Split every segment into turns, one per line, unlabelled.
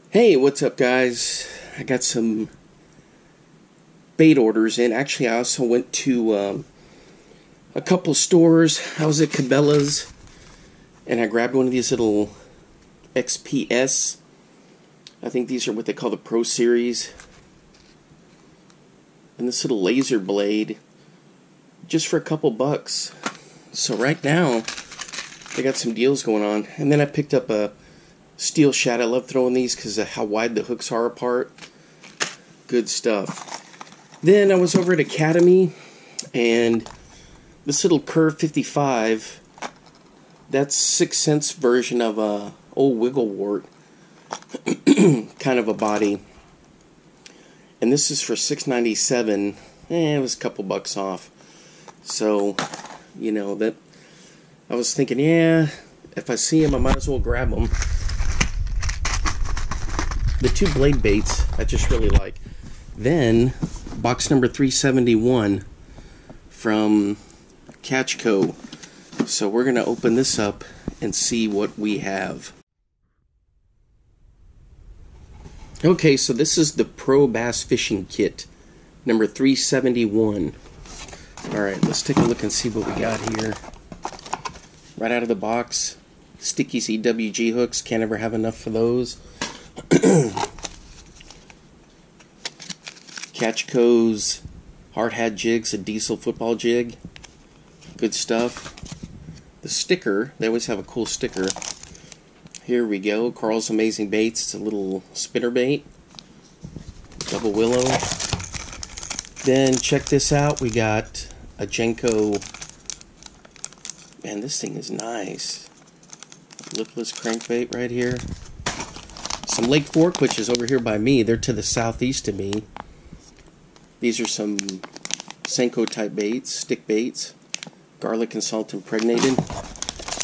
Hey, what's up, guys? I got some bait orders in. Actually, I also went to a couple stores. I was at Cabela's, and I grabbed one of these little XPS. I think these are what they call the Pro Series. And this little laser blade, just for a couple bucks. So right now, they got some deals going on. And then I picked up a steel shad. I love throwing these because of how wide the hooks are apart. Good stuff. Then I was over at Academy, and this little Curve 55, that's 6 cents version of a old Wigglewort kind of a body. And this is for $6.97. It was a couple bucks off. So, you know, that I was thinking, yeah, if I see them, I might as well grab them. The two blade baits I just really like. Then, box number 371 from Catch Co. So we're going to open this up and see what we have. Okay, so this is the Pro Bass Fishing Kit, number 371. Alright, let's take a look and see what we got here. Right out of the box, sticky CWG hooks, can't ever have enough for those. Catch Co's hard hat jigs, a diesel football jig. Good stuff. The sticker, they always have a cool sticker. Here we go, Carl's Amazing Baits. It's a little spinner bait. Double willow. Then check this out, we got a Jenko. Man, this thing is nice. Lipless crankbait right here. Some Lake Fork, which is over here by me. They're to the southeast of me. These are some Senko type baits, stick baits. Garlic and salt impregnated.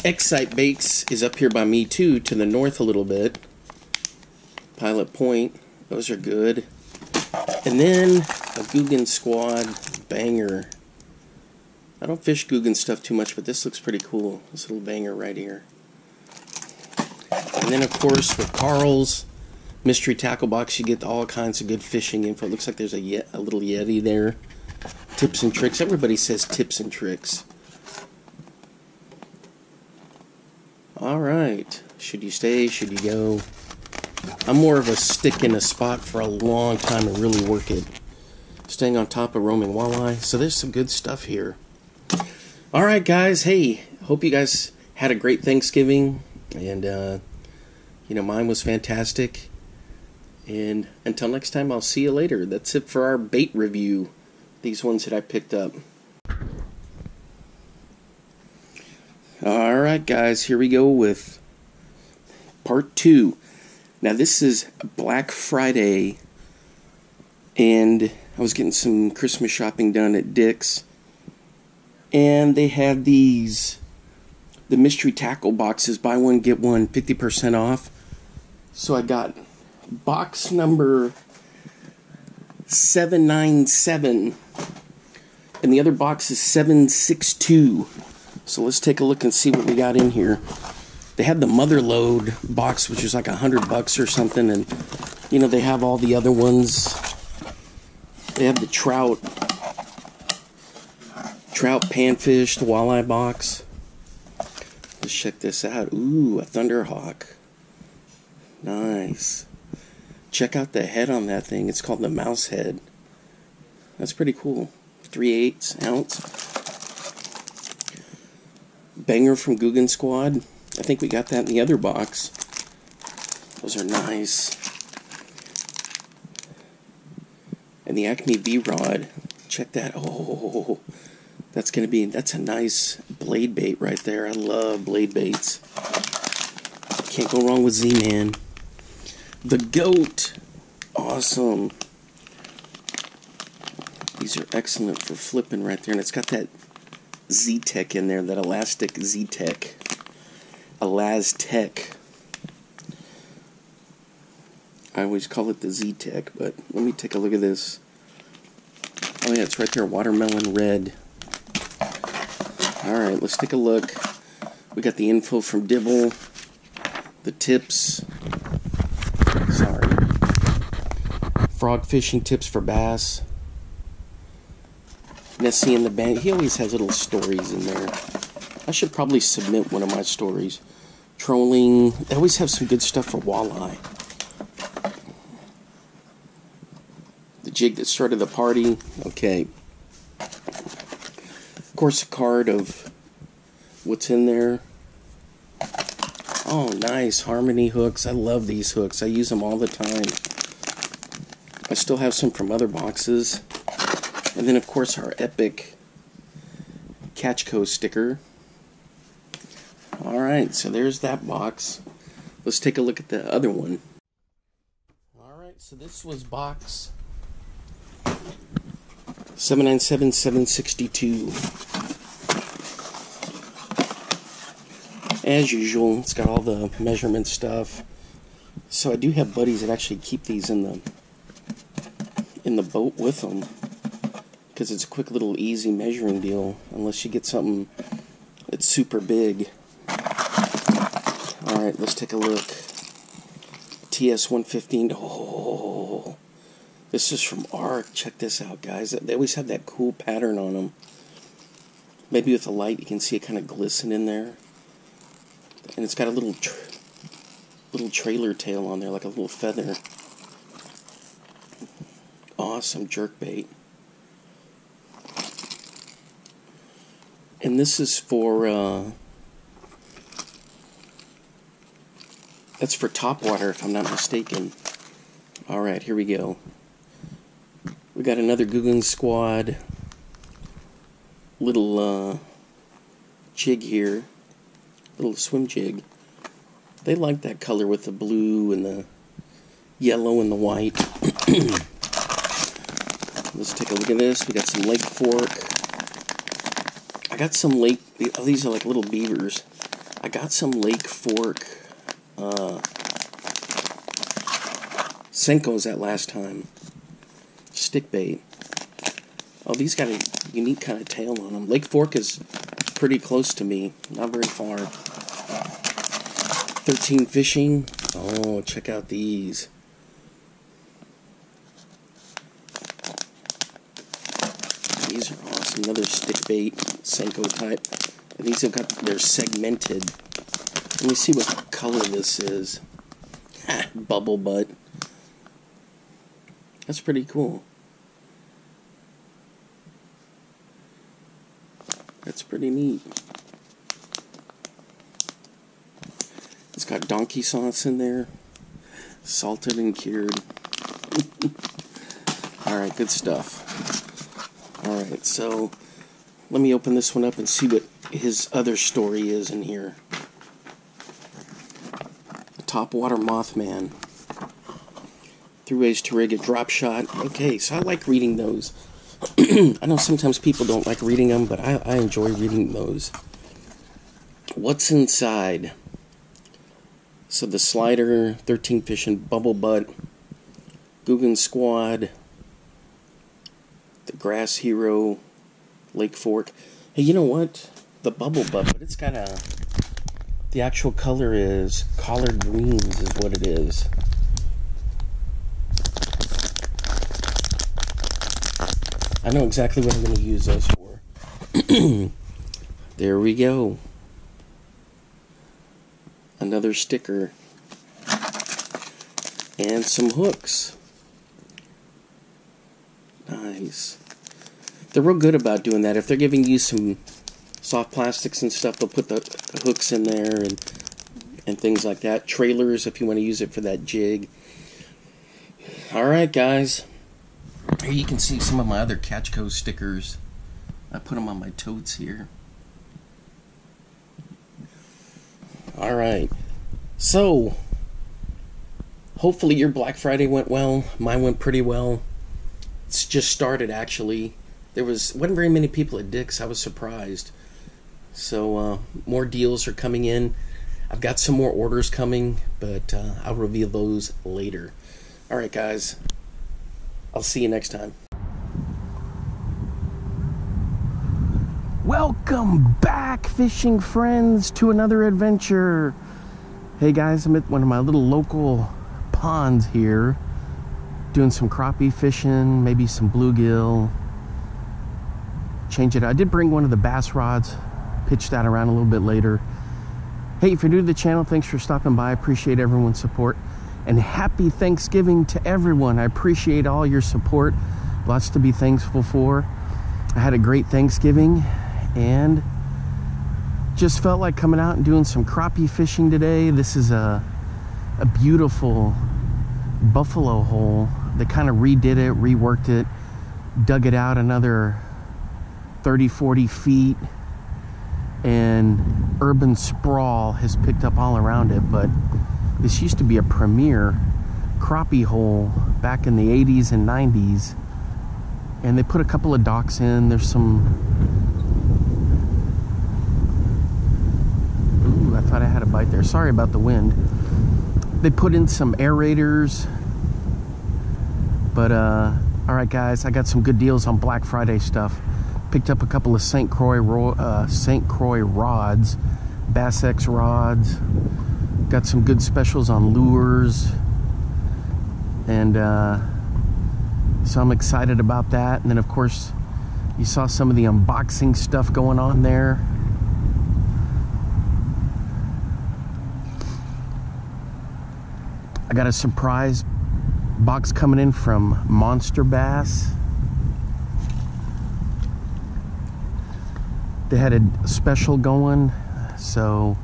Excite Baits is up here by me too, to the north a little bit. Pilot Point, those are good. And then a Guggen Squad banger. I don't fish Guggen stuff too much, but this looks pretty cool. This little banger right here. And then, of course, with Carl's mystery tackle box, you get all kinds of good fishing info. It looks like there's a little Yeti there. Tips and tricks. Everybody says tips and tricks. Alright. Should you stay? Should you go? I'm more of a stick in a spot for a long time and really work it. Staying on top of roaming walleye. So there's some good stuff here. Alright, guys. Hey, hope you guys had a great Thanksgiving. And, you know, mine was fantastic. And until next time, I'll see you later. That's it for our bait review. These ones that I picked up. Alright, guys. Here we go with part 2. Now, this is Black Friday. And I was getting some Christmas shopping done at Dick's. And they had these, the mystery tackle boxes, buy one, get one, 50% off. So I got box number 797, and the other box is 762. So let's take a look and see what we got in here. They had the mother load box, which is like $100 or something, and you know, they have all the other ones. They have the trout panfish, the walleye box. Let's check this out. Ooh, a Thunderhawk. Nice. Check out the head on that thing. It's called the mouse head. That's pretty cool. 3/8 ounce. Banger from Guggen Squad. I think we got that in the other box. Those are nice. And the Acme V-Rod. Check that. Oh, that's a nice blade bait right there. I love blade baits. Can't go wrong with Z-Man. The Goat. Awesome. These are excellent for flipping right there. And it's got that Z-Tech in there, that elastic Z-Tech. Elaz-Tech. I always call it the Z-Tech, but let me take a look at this. Oh yeah, it's right there, watermelon red. Alright, let's take a look. We got the info from Dibble, the tips, Sorry. Frog fishing tips for bass. Nessie and the Band. He always has little stories in there. I should probably submit one of my stories. Trolling. They always have some good stuff for walleye. The jig that started the party. Okay. Of course, a card of what's in there. Oh, nice. Harmony hooks. I love these hooks. I use them all the time. I still have some from other boxes. And then, of course, our epic Catchco sticker. Alright, so there's that box. Let's take a look at the other one. Alright, so this was box 797762. As usual, it's got all the measurement stuff. So I do have buddies that actually keep these in the boat with them, because it's a quick little easy measuring deal, unless you get something that's super big. Alright, let's take a look. TS-115. Oh, this is from ARC. Check this out, guys. They always have that cool pattern on them. Maybe with the light you can see it kind of glisten in there. And it's got a little trailer tail on there, like a little feather. Awesome jerkbait. And this is for, that's for topwater, if I'm not mistaken. Alright, here we go. We got another Googling Squad little jig here. Little swim jig. They like that color with the blue and the yellow and the white. Let's take a look at this. We got some Lake Fork. I got some Lake... Oh, these are like little beavers. I got some Lake Fork Senkos that last time. Stick bait. Oh, these got a unique kind of tail on them. Lake Fork is pretty close to me. Not very far. 13 Fishing. Oh, check out these. These are awesome. Another stick bait, Senko type. And these have got, they're segmented. Let me see what color this is. Ha, bubble butt. That's pretty cool. That's pretty neat. It's got donkey sauce in there. Salted and cured. Alright, good stuff. Alright, so let me open this one up and see what his other story is in here. The Topwater Mothman. 3 ways to rig a drop shot. Okay, so I like reading those. I know sometimes people don't like reading them, but I enjoy reading those. What's inside? So the slider, 13 Fishing, Bubble Butt, Googling Squad, the Grass Hero, Lake Fork. Hey, you know what? The Bubble Butt, but it's got a... The actual color is collard greens is what it is. I know exactly what I'm going to use those for. There we go. Another sticker. And some hooks. Nice. They're real good about doing that. If they're giving you some soft plastics and stuff, they'll put the hooks in there and things like that. Trailers if you want to use it for that jig. Alright, guys. Here you can see some of my other Catchco stickers. I put them on my totes here. Alright. So, hopefully your Black Friday went well. Mine went pretty well. It's just started, actually. There wasn't very many people at Dick's. I was surprised. So, more deals are coming in. I've got some more orders coming, but I'll reveal those later. Alright, guys. I'll see you next time. Welcome back, fishing friends, to another adventure. Hey guys, I'm at one of my little local ponds here, doing some crappie fishing, maybe some bluegill. Change it. I did bring one of the bass rods, pitch that around a little bit later. Hey, if you're new to the channel, thanks for stopping by. I appreciate everyone's support. And happy Thanksgiving to everyone. I appreciate all your support. Lots to be thankful for. I had a great Thanksgiving and just felt like coming out and doing some crappie fishing today. This is a beautiful buffalo hole. They kind of redid it, reworked it, dug it out another 30, 40 feet, and urban sprawl has picked up all around it. But this used to be a premier crappie hole back in the 80s and 90s, and they put a couple of docks in. There's some, ooh, I thought I had a bite there. Sorry about the wind. They put in some aerators. But all right guys, I got some good deals on Black Friday stuff. Picked up a couple of St. Croix rods, Bass X rods. Got some good specials on lures, and so I'm excited about that. And then of course you saw some of the unboxing stuff going on there. I got a surprise box coming in from Monster Bass. They had a special going, so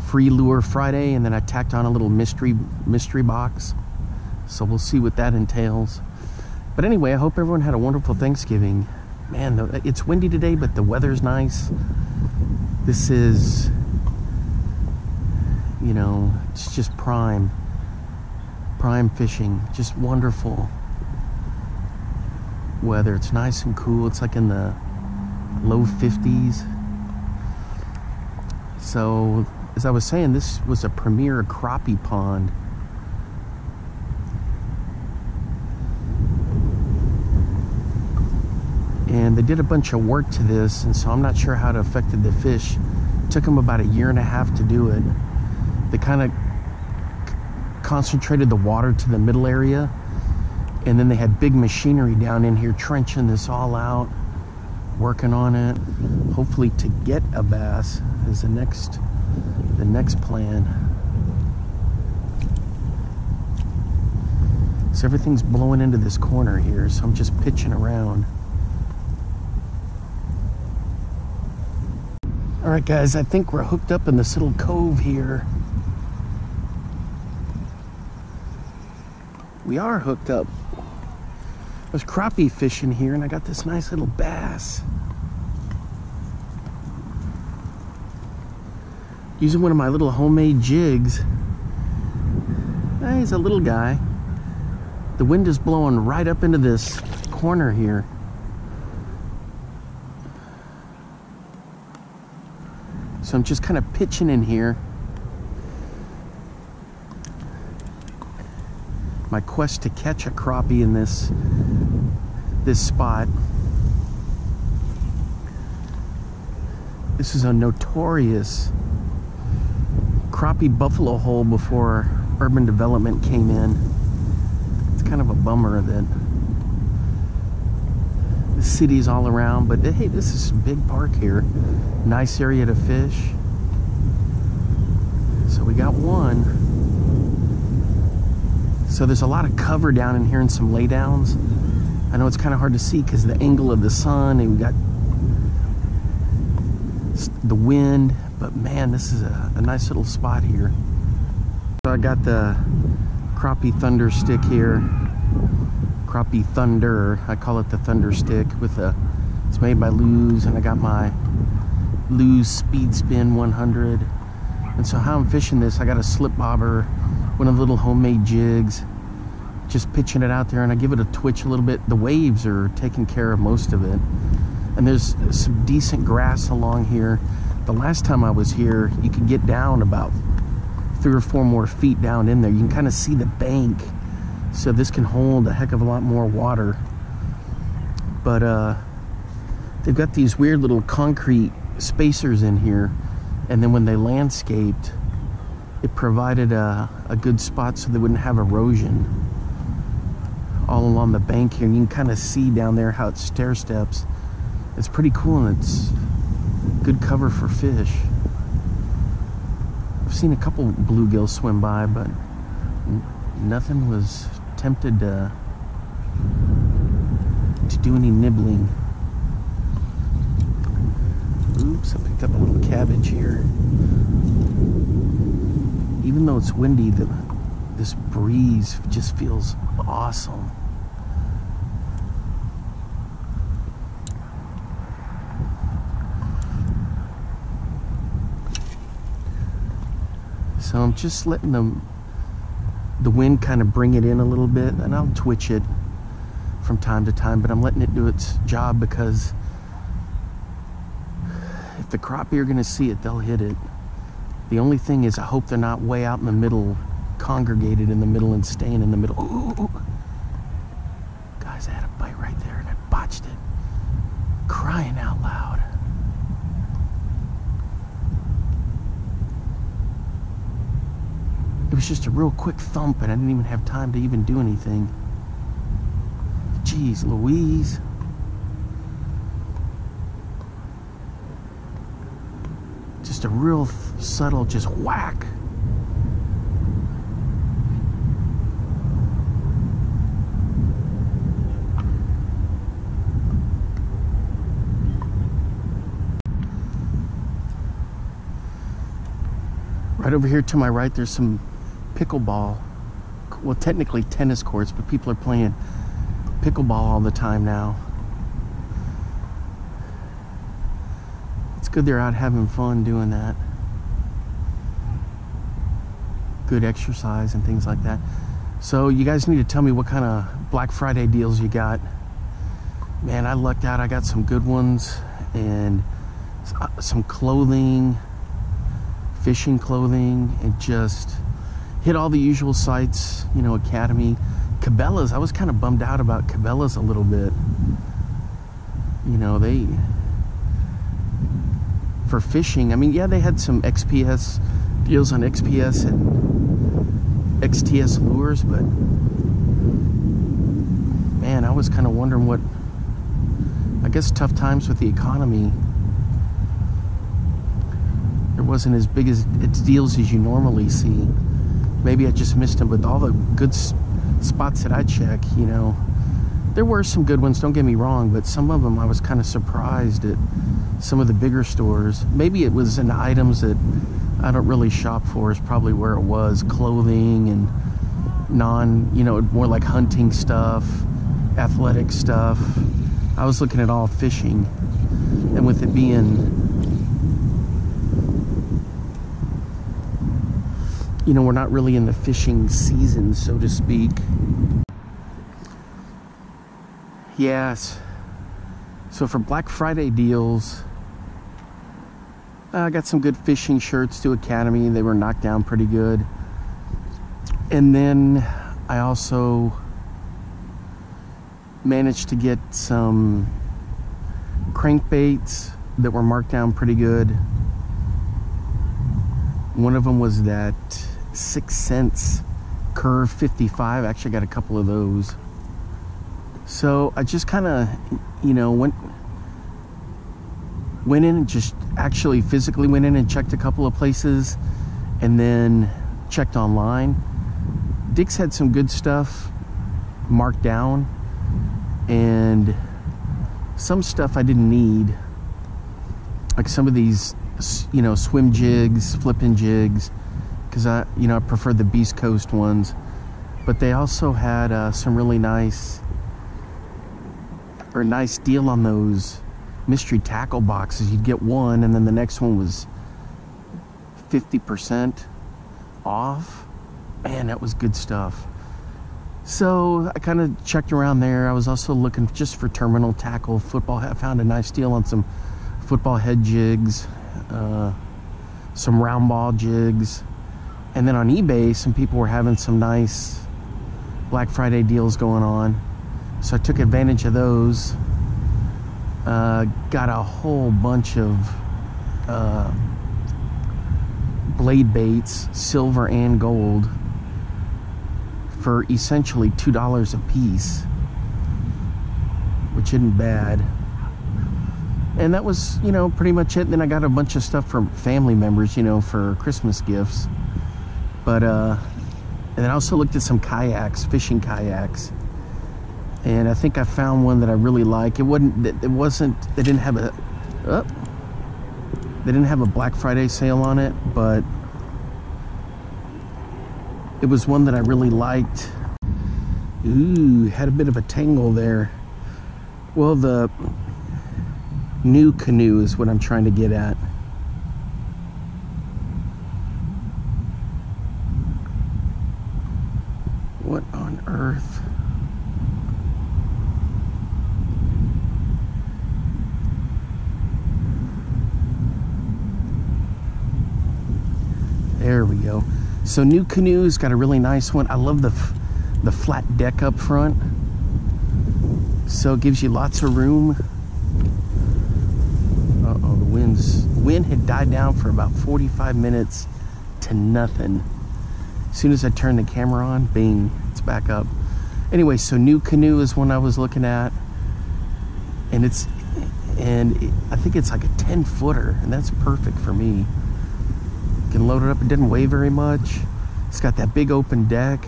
free lure Friday, and then I tacked on a little mystery box. So we'll see what that entails. But anyway, I hope everyone had a wonderful Thanksgiving. Man, it's windy today, but the weather's nice. This is, you know, it's just prime fishing. Just wonderful weather. It's nice and cool. It's like in the low 50s. So as I was saying, this was a premier crappie pond. And they did a bunch of work to this, and so I'm not sure how it affected the fish. It took them about 1.5 years to do it. They kind of concentrated the water to the middle area, and then they had big machinery down in here trenching this all out, working on it. Hopefully to get a bass is the next plan. So everything's blowing into this corner here, so I'm just pitching around. All right guys, I think we're hooked up in this little cove here. We are hooked up. I was crappie fishing here and I got this nice little bass. Using one of my little homemade jigs. He's a little guy. The wind is blowing right up into this corner here. So I'm just kind of pitching in here. My quest to catch a crappie in this spot. This is a notorious crappie buffalo hole before urban development came in. It's kind of a bummer that the city's all around, but hey, this is a big park here. Nice area to fish. So we got one. So there's a lot of cover down in here and some laydowns. I know it's kind of hard to see because the angle of the sun, and we got the wind, but man, this is a nice little spot here. So I got the crappie thunder stick here. Crappie Thunder, I call it the Thunder Stick, with it's made by Lew's, and I got my Lew's Speed Spin 100. And so how I'm fishing this, I got a slip bobber, one of the little homemade jigs, just pitching it out there, and I give it a twitch a little bit. The waves are taking care of most of it, and there's some decent grass along here. The last time I was here, you could get down about 3 or 4 more feet down in there. You can kind of see the bank, so this can hold a heck of a lot more water. But they've got these weird little concrete spacers in here, and then when they landscaped, it provided a good spot so they wouldn't have erosion all along the bank here. You can kind of see down there how it's stair steps. It's pretty cool, and it's good cover for fish. I've seen a couple bluegills swim by, but nothing was tempted to do any nibbling. Oops, I picked up a little cabbage here. Even though it's windy, this breeze just feels awesome. So I'm just letting the wind kind of bring it in a little bit, and I'll twitch it from time to time, but I'm letting it do its job, because if the crappie are going to see it, they'll hit it. The only thing is, I hope they're not way out in the middle, congregated in the middle and staying in the middle. Ooh. Guys, I had a bite right there and I botched it. Crying out loud. It was just a real quick thump, and I didn't even have time to even do anything. Jeez Louise. Just a real subtle just whack. Right over here to my right, there's some pickleball. Well, technically tennis courts, but people are playing pickleball all the time now. It's good they're out having fun doing that. Good exercise and things like that. So you guys need to tell me what kind of Black Friday deals you got. Man, I lucked out. I got some good ones, and some clothing, fishing clothing, and just hit all the usual sites, you know, Academy. Cabela's, I was kind of bummed out about Cabela's a little bit. You know, for fishing, I mean, yeah, they had some XPS deals on XPS and XTS lures, but man, I was kind of wondering what, I guess tough times with the economy. There wasn't as big as deals as you normally see. Maybe I just missed them, but all the good spots that I check, you know, there were some good ones, don't get me wrong, but some of them I was kind of surprised at some of the bigger stores. Maybe it was in items that I don't really shop for, is probably where it was. Clothing and you know, more like hunting stuff, athletic stuff. I was looking at all fishing, and with it being, you know, we're not really in the fishing season, so to speak. Yes. So for Black Friday deals, I got some good fishing shirts to Academy. They were knocked down pretty good. And then I also managed to get some crankbaits that were marked down pretty good. One of them was that 6 cents Curve 55. I actually got a couple of those. So I just kind of, you know, went in and just actually physically went in and checked a couple of places, and then checked online. Dick's had some good stuff marked down, and some stuff I didn't need, like some of these, you know, swim jigs, flipping jigs, because I prefer the Beast Coast ones. But they also had some really nice deal on those mystery tackle boxes. You'd get one, and then the next one was 50% off. Man, that was good stuff. So I kind of checked around there. I was also looking just for terminal tackle football. I found a nice deal on some football head jigs, some round ball jigs, and then on eBay some people were having some nice Black Friday deals going on, so I took advantage of those. Got a whole bunch of blade baits, silver and gold, for essentially $2 a piece, which isn't bad. And that was, you know, pretty much it. And then I got a bunch of stuff from family members, you know, for Christmas gifts. But and then I also looked at some kayaks, fishing kayaks, and I think I found one that I really like. They didn't have a Black Friday sale on it, but it was one that I really liked. Ooh, had a bit of a tangle there. Well, the new canoe is what I'm trying to get at. What on earth? There we go. So new canoe's got a really nice one. I love the flat deck up front. So it gives you lots of room. Uh-oh, the wind had died down for about 45 minutes to nothing. As soon as I turned the camera on, bing, it's back up. Anyway, so new canoe is one I was looking at, and I think it's like a 10-footer, and that's perfect for me. You can load it up. It didn't weigh very much. It's got that big open deck.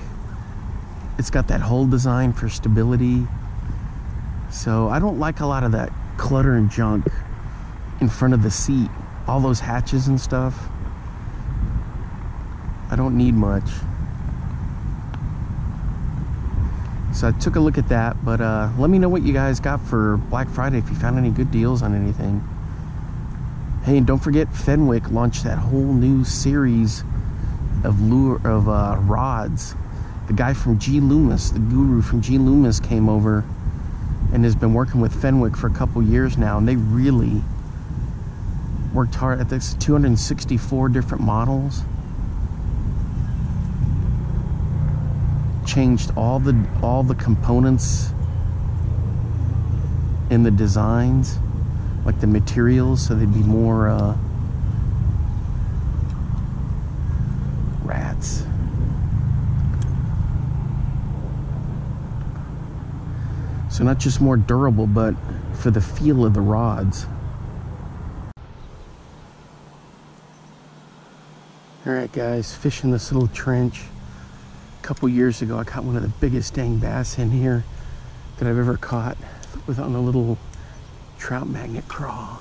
It's got that hull design for stability. So I don't like a lot of that clutter and junk in front of the seat. All those hatches and stuff. I don't need much. So I took a look at that, but let me know what you guys got for Black Friday, if you found any good deals on anything. Hey, and don't forget, Fenwick launched that whole new series of rods. The guy from G. Loomis, the guru from G. Loomis, came over and has been working with Fenwick for a couple years now, and they really worked hard at this. 264 different models. Changed all the components in the designs, like the materials, so they'd be more rats. So not just more durable, but for the feel of the rods. All right, guys, fishing this little trench. A couple years ago, I caught one of the biggest dang bass in here that I've ever caught on a little trout magnet craw.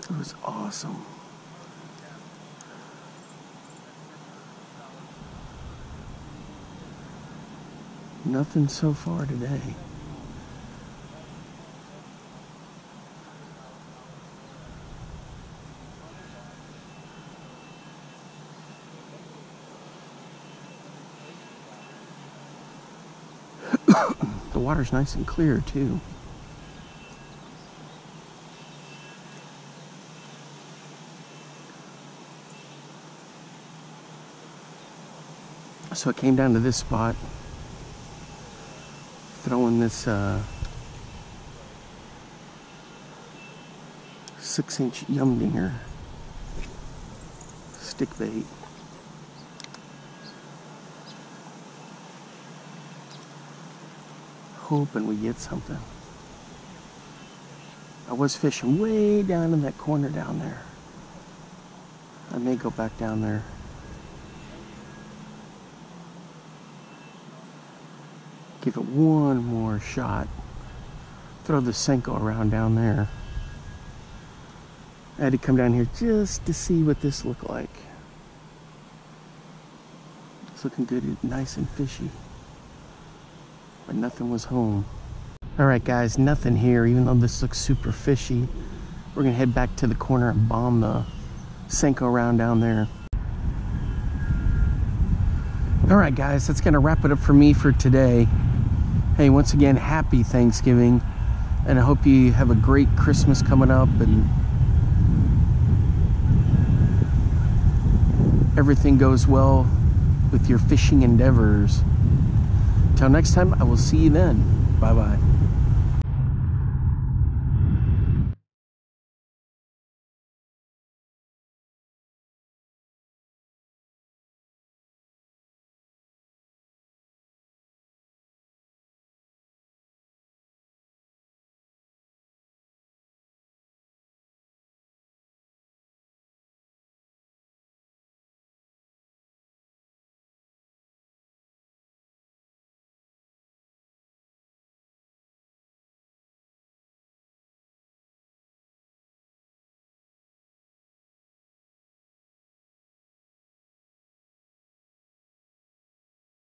It was awesome. Nothing so far today. The water's nice and clear too. So it came down to this spot. Throwing this 6-inch Yumdinger stick bait. Hoping we get something. I was fishing way down in that corner down there. I may go back down there. Give it one more shot. Throw the Senko around down there. I had to come down here just to see what this looked like. It's looking good, nice and fishy. But nothing was home. Alright guys, nothing here, even though this looks super fishy. We're gonna head back to the corner and bomb the Senko around down there. Alright guys, that's gonna wrap it up for me for today. Hey, once again, happy Thanksgiving, and I hope you have a great Christmas coming up and everything goes well with your fishing endeavors. Till next time, I will see you then. Bye-bye.